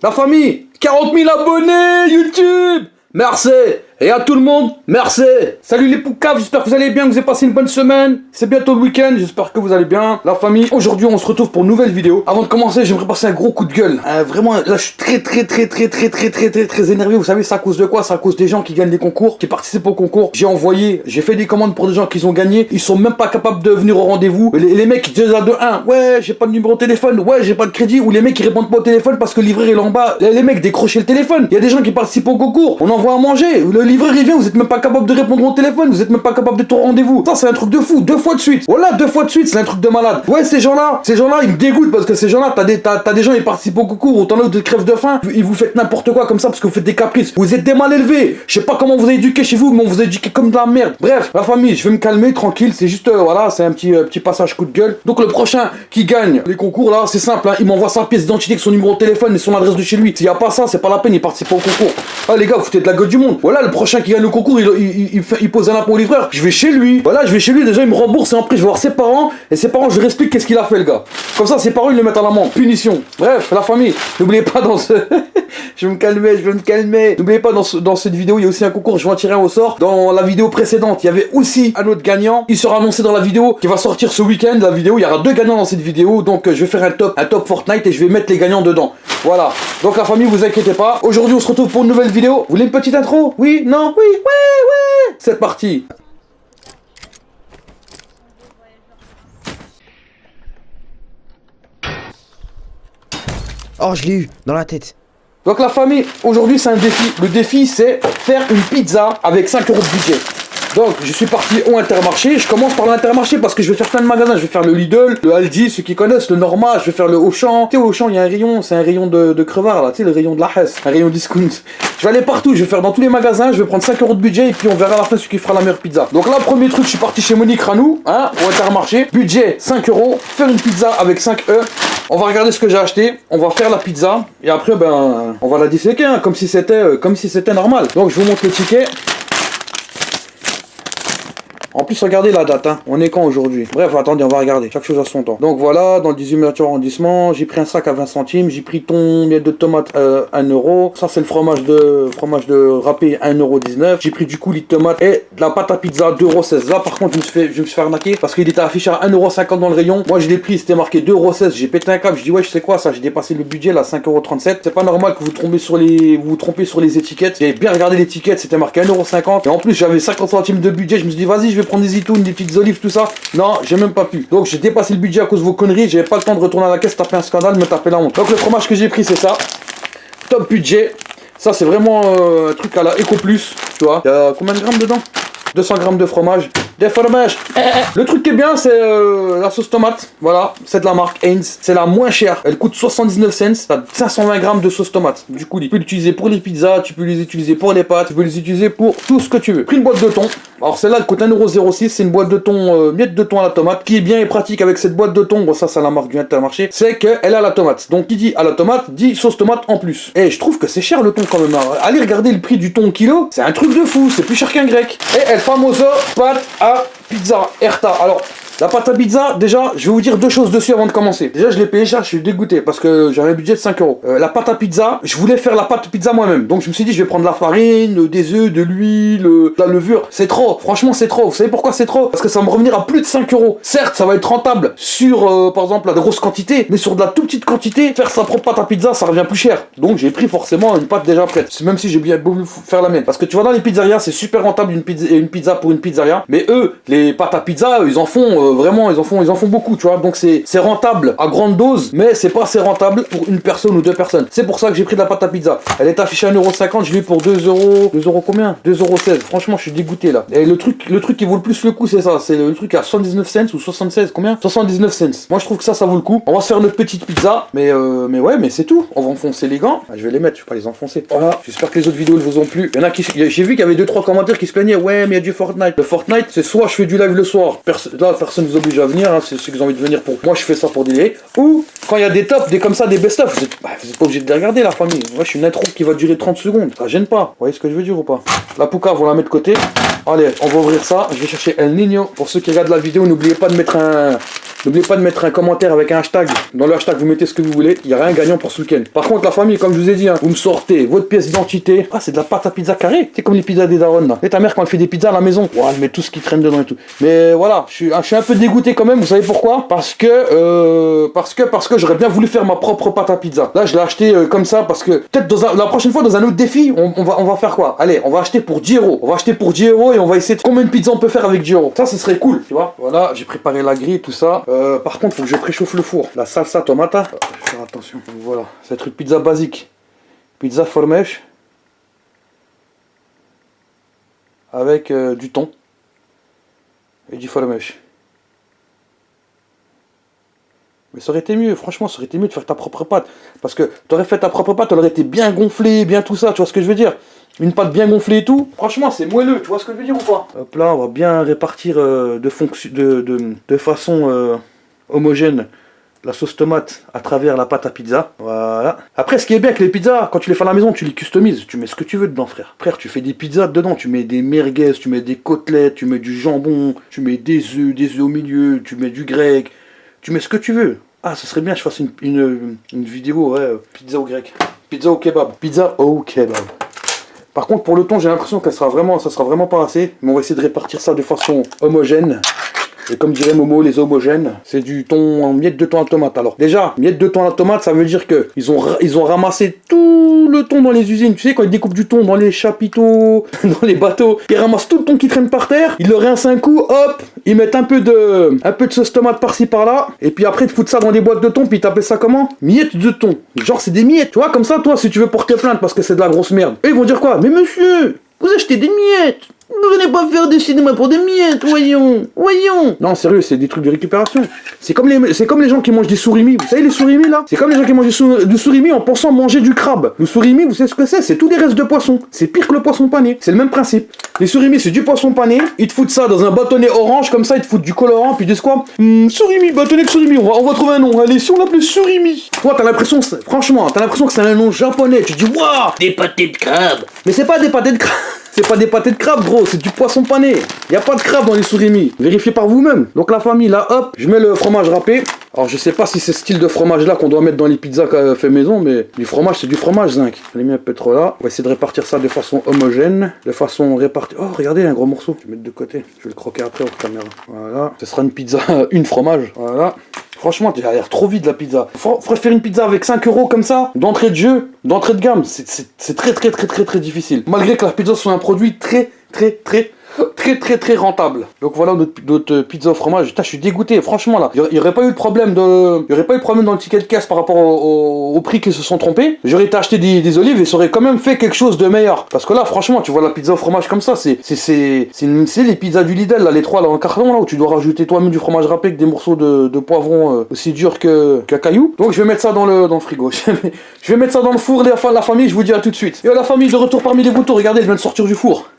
La famille, 40 000 abonnés YouTube. Merci. Et à tout le monde, merci. Salut les poucaves, j'espère que vous allez bien, que vous avez passé une bonne semaine. C'est bientôt le week-end, j'espère que vous allez bien. La famille, aujourd'hui on se retrouve pour une nouvelle vidéo. Avant de commencer, j'aimerais passer un gros coup de gueule. Vraiment, là je suis très énervé. Vous savez, c'est à cause de quoi? C'est à cause des gens qui gagnent les concours, qui participent au concours. J'ai fait des commandes pour des gens qui ont gagné. Ils sont même pas capables de venir au rendez-vous. Les mecs, ils disent à de 1, ouais, j'ai pas de numéro de téléphone, ouais, j'ai pas de crédit. Ou les mecs qui répondent pas au téléphone parce que le livreur est là en bas. Les mecs, décrochez le téléphone. Il y a des gens qui participent au concours. On envoie à manger. Le livreur il vient, vous êtes même pas capable de répondre au téléphone, vous êtes même pas capable de tout rendez-vous. Ça c'est un truc de fou, 2 fois de suite. Voilà, 2 fois de suite, c'est un truc de malade. Ouais, ces gens-là, ils me dégoûtent parce que ces gens-là, t'as des gens qui participent au concours, ou t'en as de crève de faim, ils vous faites n'importe quoi comme ça parce que vous faites des caprices. Vous êtes des mal élevés. Je sais pas comment vous avez éduqué chez vous, mais on vous a éduqué comme de la merde. Bref, la famille, je vais me calmer, tranquille, c'est juste, voilà, c'est un petit passage coup de gueule. Donc le prochain qui gagne les concours là, c'est simple, hein, il m'envoie sa pièce d'identité avec son numéro de téléphone et son adresse de chez lui. S'il y a pas ça, c'est pas la peine, il participe pas au concours. Ah les gars, vous foutez de la gueule du monde. Voilà, le prochain qui gagne le concours, il pose un impôt au livreur, je vais chez lui, voilà, je vais chez lui, déjà il me rembourse et après je vais voir ses parents, et ses parents je leur explique qu'est-ce qu'il a fait le gars. Comme ça ses parents ils le mettent à l'amende, punition. Bref, la famille, n'oubliez pas dans ce... je vais me calmer. N'oubliez pas dans cette vidéo, il y a aussi un concours, je vais en tirer un au sort. Dans la vidéo précédente, il y avait aussi un autre gagnant, il sera annoncé dans la vidéo qui va sortir ce week-end, la vidéo, il y aura 2 gagnants dans cette vidéo, donc je vais faire un top Fortnite et je vais mettre les gagnants dedans. Voilà, donc la famille, vous inquiétez pas, aujourd'hui on se retrouve pour une nouvelle vidéo. Vous voulez une petite intro? Oui? Non? Oui? Ouais! C'est parti. Oh, je l'ai eu dans la tête. Donc la famille, aujourd'hui c'est un défi. Le défi c'est faire une pizza avec 5 € de budget. Donc je suis parti au Intermarché, je commence par l'Intermarché parce que je vais faire plein de magasins, je vais faire le Lidl, le Aldi, ceux qui connaissent, le Norma, je vais faire le Auchan. Tu sais au Auchan il y a un rayon, c'est un rayon de crevards là, tu sais le rayon de la Hesse, un rayon discount. Je vais aller partout, je vais faire dans tous les magasins, je vais prendre 5 € de budget et puis on verra à la fin celui qui fera la meilleure pizza. Donc là premier truc, je suis parti chez Monique Ranou, hein, au Intermarché, budget 5 €, faire une pizza avec 5 E. On va regarder ce que j'ai acheté, on va faire la pizza et après ben on va la disséquer hein, comme si c'était normal. Donc je vous montre le ticket. En plus, regardez la date, hein. On est quand aujourd'hui? Bref, attendez, on va regarder. Chaque chose à son temps. Donc voilà, dans le 18e arrondissement, j'ai pris un sac à 20 centimes. J'ai pris thon, miel de tomate 1 €. Ça, c'est le fromage de râpé 1,19 €. J'ai pris du coulis de tomate et de la pâte à pizza 2,16 €. Là, par contre, je me suis fait arnaquer parce qu'il était affiché à 1,50 € dans le rayon. Moi, je l'ai pris, c'était marqué 2,16 €. J'ai pété un câble. Je dis, ouais, je sais quoi ça? J'ai dépassé le budget là, 5,37 €. C'est pas normal que vous vous trompez sur les étiquettes. J'ai bien regardé l'étiquette, c'était marqué 1,50 €. Et en plus, j'avais 50 centimes de budget. Je me suis dit, vas-y, je vais prendre des itoun, des petites olives, tout ça. Non, j'ai même pas pu. Donc j'ai dépassé le budget à cause de vos conneries. J'avais pas le temps de retourner à la caisse, taper un scandale, me taper la honte. Donc le fromage que j'ai pris, c'est ça. Top budget. Ça, c'est vraiment un truc à la Eco Plus. Tu vois, il y a combien de grammes dedans? 200 g de fromage. Des fromages. Le truc qui est bien, c'est la sauce tomate. Voilà, c'est de la marque Heinz. C'est la moins chère. Elle coûte 79 cents. T'as 520 g de sauce tomate. Du coup, tu peux l'utiliser pour les pizzas, tu peux les utiliser pour les pâtes, tu peux les utiliser pour tout ce que tu veux. Pris une boîte de thon. Alors celle-là, elle coûte 1,06 €. C'est une boîte de thon, miette de thon à la tomate. Qui est bien et pratique avec cette boîte de thon, bon ça c'est la marque du Intermarché, c'est qu'elle a la tomate. Donc qui dit à la tomate, dit sauce tomate en plus. Et je trouve que c'est cher le thon quand même. Hein. Allez regarder le prix du thon kilo, c'est un truc de fou, c'est plus cher qu'un grec. Et El Famoso pâte à pizza Herta. Alors la pâte à pizza, déjà, je vais vous dire 2 choses dessus avant de commencer. Déjà, je l'ai payé cher, je suis dégoûté parce que j'avais un budget de 5 €. La pâte à pizza, je voulais faire la pâte à pizza moi-même. Donc, je me suis dit, je vais prendre la farine, des œufs, de l'huile, de la levure. C'est trop, franchement, c'est trop. Vous savez pourquoi c'est trop? Parce que ça va me revenir à plus de 5 €. Certes, ça va être rentable sur, par exemple, la grosse quantité, mais sur de la toute petite quantité, faire sa propre pâte à pizza, ça revient plus cher. Donc, j'ai pris forcément une pâte déjà prête. Même si j'ai bien voulu faire la mienne. Parce que tu vois, dans les pizzerias, c'est super rentable une pizza pour une pizzeria. Mais eux, les pâtes à pizza, ils en font vraiment, ils en font beaucoup, tu vois. Donc c'est rentable à grande dose, mais c'est pas assez rentable pour une personne ou 2 personnes. C'est pour ça que j'ai pris de la pâte à pizza. Elle est affichée à 1,50 €, je l'ai eu pour 2 €. 2 € combien? 2,16 €. Franchement, je suis dégoûté là. Et le truc qui vaut le plus le coup, c'est ça. C'est le truc à 79 cents ou 76, combien? 79 cents. Moi, je trouve que ça vaut le coup. On va se faire notre petite pizza, mais ouais, mais c'est tout. On va enfoncer les gants. Je vais les mettre, je vais pas les enfoncer. Voilà. J'espère que les autres vidéos ne vous ont plu. Il y en a qui, j'ai vu qu'il y avait 2-3 commentaires qui se plaignaient. Ouais, mais il y a du Fortnite. Le Fortnite, c'est soit je fais du live le soir. Là, personne vous oblige à venir. Hein, c'est ceux qui ont envie de venir pour moi, je fais ça pour délire. Ou quand il y a des tops, des comme ça, des best-of, vous êtes pas obligé de les regarder la famille. Moi, je suis une intro qui va durer 30 secondes. Ça gêne pas. Vous voyez ce que je veux dire ou pas? La poucave, on la met de côté. Allez, on va ouvrir ça. Je vais chercher El Niño. Pour ceux qui regardent la vidéo, n'oubliez pas de mettre N'oubliez pas de mettre un commentaire avec un hashtag. Dans le hashtag, vous mettez ce que vous voulez. Il n'y a rien gagnant pour ce week-end. Par contre, la famille, comme je vous ai dit, hein, vous me sortez votre pièce d'identité. Ah, c'est de la pâte à pizza carrée. C'est comme les pizzas des darons là. Et ta mère, quand elle fait des pizzas à la maison, wow, elle met tout ce qui traîne dedans et tout. Mais voilà, je suis un peu dégoûté quand même. Vous savez pourquoi? Parce que j'aurais bien voulu faire ma propre pâte à pizza. Là, je l'ai acheté comme ça parce que peut-être la prochaine fois, dans un autre défi, on va faire quoi? Allez, on va acheter pour 10 €. On va acheter pour 10 € et on va essayer de combien de pizzas on peut faire avec 10 €. Ça, ce serait cool, tu vois. Voilà, j'ai préparé la grille, tout ça. Par contre, faut que je préchauffe le four. La salsa tomata. Je vais faire attention. Voilà, ça va être une pizza basique. Pizza formèche. Avec du thon. Et du formèche. Mais ça aurait été mieux, franchement, ça aurait été mieux de faire ta propre pâte. Parce que tu aurais fait ta propre pâte, elle aurait été bien gonflée, bien tout ça, tu vois ce que je veux dire? Une pâte bien gonflée et tout, franchement, c'est moelleux, tu vois ce que je veux dire ou pas? Hop là, on va bien répartir de façon homogène la sauce tomate à travers la pâte à pizza. Voilà. Après, ce qui est bien avec les pizzas, quand tu les fais à la maison, tu les customises. Tu mets ce que tu veux dedans, frère. Frère, tu fais des pizzas dedans. Tu mets des merguez, tu mets des côtelettes, tu mets du jambon, tu mets des œufs au milieu, tu mets du grec. Tu mets ce que tu veux. Ah, ce serait bien que je fasse une vidéo, ouais, pizza au grec. Pizza au kebab. Pizza au kebab. Par contre, pour le thon, j'ai l'impression que ça sera vraiment pas assez. Mais on va essayer de répartir ça de façon homogène. Et comme dirait Momo, les homogènes, c'est du thon en miettes de thon à la tomate. Alors déjà, miettes de thon à la tomate, ça veut dire que ils ont ramassé tout le thon dans les usines. Tu sais, quand ils découpent du thon dans les chapiteaux, dans les bateaux, ils ramassent tout le thon qui traîne par terre, ils le rincent un coup, hop, ils mettent un peu de sauce tomate par-ci par-là, et puis après ils te foutent ça dans des boîtes de thon, puis ils t'appellent ça comment? Miettes de thon. Genre c'est des miettes, tu vois, comme ça, toi, si tu veux porter plainte parce que c'est de la grosse merde, eux ils vont dire quoi? Mais monsieur, vous achetez des miettes! Vous venez pas faire des cinémas pour des miettes, voyons. Non, sérieux, c'est des trucs de récupération. C'est comme les gens qui mangent des surimi. Vous savez les surimi là? C'est comme les gens qui mangent du surimi en pensant manger du crabe. Le surimi, vous savez ce que c'est? C'est tous des restes de poisson. C'est pire que le poisson pané. C'est le même principe. Les surimi, c'est du poisson pané. Ils te foutent ça dans un bâtonnet orange, comme ça, ils te foutent du colorant, puis ils disent quoi? Surimi, bâtonnet de surimi, on va trouver un nom. Allez, si on l'appelle surimi. Toi, franchement, t'as l'impression que c'est un nom japonais. Tu dis, waouh, des pâtés de crabe. Mais c'est pas des pâtés de crabe. C'est pas des pâtés de crabe, gros, c'est du poisson pané. Y a pas de crabe dans les surimi. Vérifiez par vous-même. Donc la famille, là, hop, je mets le fromage râpé. Alors je sais pas si c'est ce style de fromage là qu'on doit mettre dans les pizzas fait maison, mais du fromage, c'est du fromage zinc. Je l'ai mis un peu trop là. On va essayer de répartir ça de façon homogène, de façon répartie. Oh, regardez, un gros morceau. Je vais mettre de côté. Je vais le croquer après hors caméra. Voilà. Ce sera une pizza, une fromage. Voilà. Franchement, il a l'air trop vide la pizza. Faudrait faire une pizza avec 5 € comme ça, d'entrée de jeu, d'entrée de gamme. C'est très difficile. Malgré que la pizza soit un produit très rentable. Donc voilà notre pizza au fromage. Putain, je suis dégoûté, franchement là. Il n'y aurait pas eu de problème dans le ticket de caisse par rapport au prix qu'ils se sont trompés. J'aurais été acheter des olives et ça aurait quand même fait quelque chose de meilleur. Parce que là, franchement, tu vois la pizza au fromage comme ça, c'est les pizzas du Lidl, là, les trois là en carton là, où tu dois rajouter toi-même du fromage râpé avec des morceaux de poivron aussi durs qu'un caillou. Donc je vais mettre ça dans le frigo. Je vais mettre ça dans le four, la famille, je vous dis à tout de suite. Et la famille de retour parmi les boutons, regardez, je viens de sortir du four.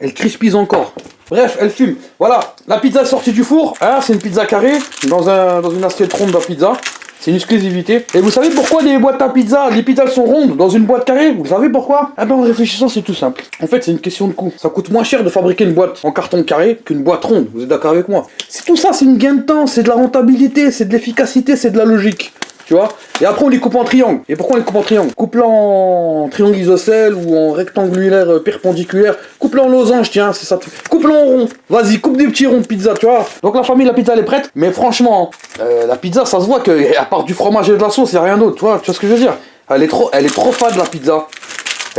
Elle crispise encore. Bref, elle fume. Voilà, la pizza est sortie du four. Hein, c'est une pizza carrée dans une assiette ronde à pizza. C'est une exclusivité. Et vous savez pourquoi les boîtes à pizza, les pizzas sont rondes dans une boîte carrée? Vous savez pourquoi? Ah ben en réfléchissant, c'est tout simple. En fait, c'est une question de coût. Ça coûte moins cher de fabriquer une boîte en carton carré qu'une boîte ronde. Vous êtes d'accord avec moi? C'est tout ça, c'est une gain de temps, c'est de la rentabilité, c'est de l'efficacité, c'est de la logique. Tu vois? Et après on les coupe en triangle. Et pourquoi on les coupe en triangle? Coupe-la en triangle isocèle ou en rectangulaire perpendiculaire. Coupe-la en losange, tiens, c'est ça. Coupe-la en rond. Vas-y, coupe des petits ronds de pizza, tu vois? Donc la famille, la pizza elle est prête. Mais franchement, la pizza, ça se voit que à part du fromage et de la sauce, il n'y a rien d'autre. Tu vois ce que je veux dire? Elle est trop fade la pizza.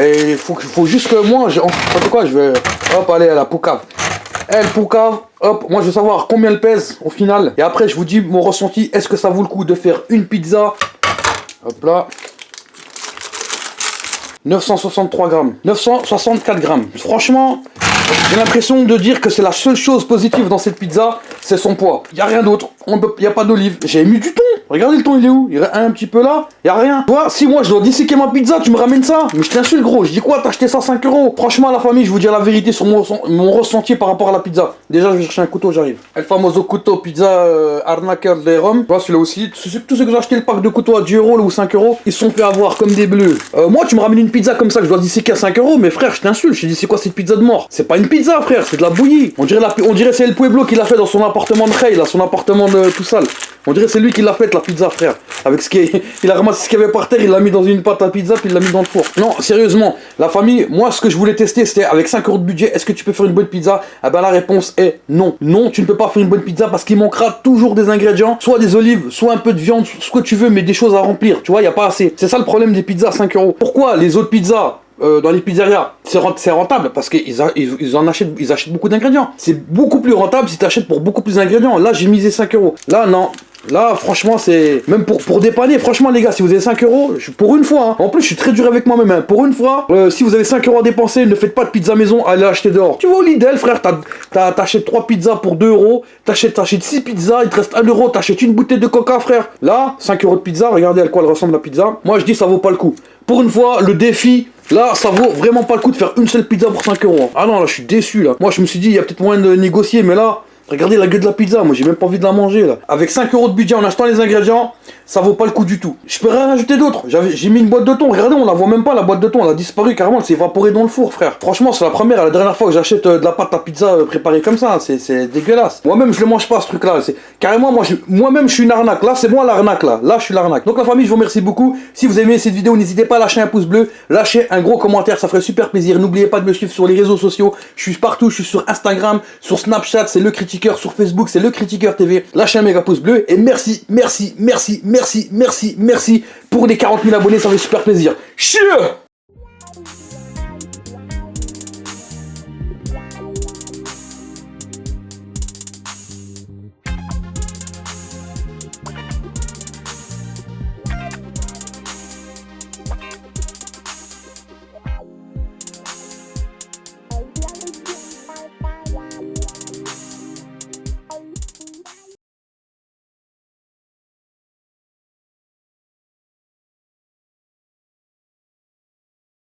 Et il faut juste que moi, je sais quoi, je vais hop aller à la poucave. Elle poucave, hop, moi je veux savoir combien elle pèse au final. Et après je vous dis mon ressenti, est-ce que ça vaut le coup de faire une pizza? Hop là. 963 grammes. 964 grammes. Franchement, j'ai l'impression de dire que c'est la seule chose positive dans cette pizza, c'est son poids. Il n'y a rien d'autre. Il n'y a pas d'olive. J'ai mis du thon. Regardez le thon, il est où? Il est un petit peu là. Il n'y a rien. Toi, si moi je dois disséquer ma pizza, tu me ramènes ça? Mais je t'insulte, gros. Je dis quoi? T'as acheté ça 5 €? Franchement, la famille, je vous dis la vérité sur mon ressenti par rapport à la pizza. Déjà, je vais chercher un couteau, j'arrive. El famoso couteau pizza arnaqueur de Rome. Voilà, celui-là aussi. Tous ceux qui ont acheté le pack de couteaux à 10 € ou 5 €, ils se sont fait avoir comme des bleus. Moi, tu me ramènes une pizza comme ça que je dois disséquer à 5 €, mais frère, je t'insulte. Je te dis, c'est quoi cette pizza de mort? C'est pas une pizza, frère, c'est de la bouillie. On dirait c'est El Pueblo qui l'a fait dans son appartement de Khay, là, son appartement de tout sale. On dirait c'est lui qui l'a fait la pizza, frère. Avec ce qui il a ramassé ce qu'il y avait par terre, il l'a mis dans une pâte à pizza, puis il l'a mis dans le four. Non, sérieusement, la famille, moi ce que je voulais tester, c'était avec 5 € de budget, est-ce que tu peux faire une bonne pizza? Eh ben la réponse est non. Non, tu ne peux pas faire une bonne pizza parce qu'il manquera toujours des ingrédients, soit des olives, soit un peu de viande, ce que tu veux, mais des choses à remplir. Tu vois, il n'y a pas assez. C'est ça le problème des pizzas à 5 €. Pourquoi les autres pizzas dans les pizzerias, c'est rentable parce qu'ils achètent beaucoup d'ingrédients. C'est beaucoup plus rentable si tu achètes pour beaucoup plus d'ingrédients. Là, j'ai misé 5 €. Là, non. Là, franchement, c'est... Même pour dépanner, franchement, les gars, si vous avez 5 €, pour une fois, hein. En plus, je suis très dur avec moi-même, hein. Pour une fois, si vous avez 5 € à dépenser, ne faites pas de pizza maison, allez acheter dehors. Tu vas au Lidl, frère, t'achètes 3 pizzas pour 2 €, t'achètes 6 pizzas, il te reste 1 €, t'achètes une bouteille de coca, frère. Là, 5 € de pizza, regardez à quoi elle ressemble la pizza. Moi, je dis, ça vaut pas le coup. Pour une fois, le défi... Là, ça vaut vraiment pas le coup de faire une seule pizza pour 5 €. Ah non, là, je suis déçu, là. Moi, je me suis dit, il y a peut-être moyen de négocier, mais là... Regardez la gueule de la pizza, moi j'ai même pas envie de la manger là. Avec 5 € de budget en achetant les ingrédients, ça vaut pas le coup du tout. Je peux rien rajouter d'autre. J'ai mis une boîte de thon, regardez, on la voit même pas la boîte de thon, elle a disparu carrément, elle s'est évaporée dans le four, frère. Franchement, c'est la première et la dernière fois que j'achète de la pâte à pizza préparée comme ça, c'est dégueulasse. Moi-même je le mange pas ce truc là, carrément moi-même je suis une arnaque. Là c'est moi l'arnaque là, je suis l'arnaque. Donc la famille, je vous remercie beaucoup. Si vous aimez cette vidéo, n'hésitez pas à lâcher un pouce bleu, lâcher un gros commentaire, ça ferait super plaisir. N'oubliez pas de me suivre sur les réseaux sociaux, je suis partout, je suis sur Instagram, sur Snapchat, c'est le critiqueur, sur Facebook, c'est le critiqueur TV. Lâchez un méga pouce bleu et merci pour les 40 000 abonnés, ça fait super plaisir. Chieux!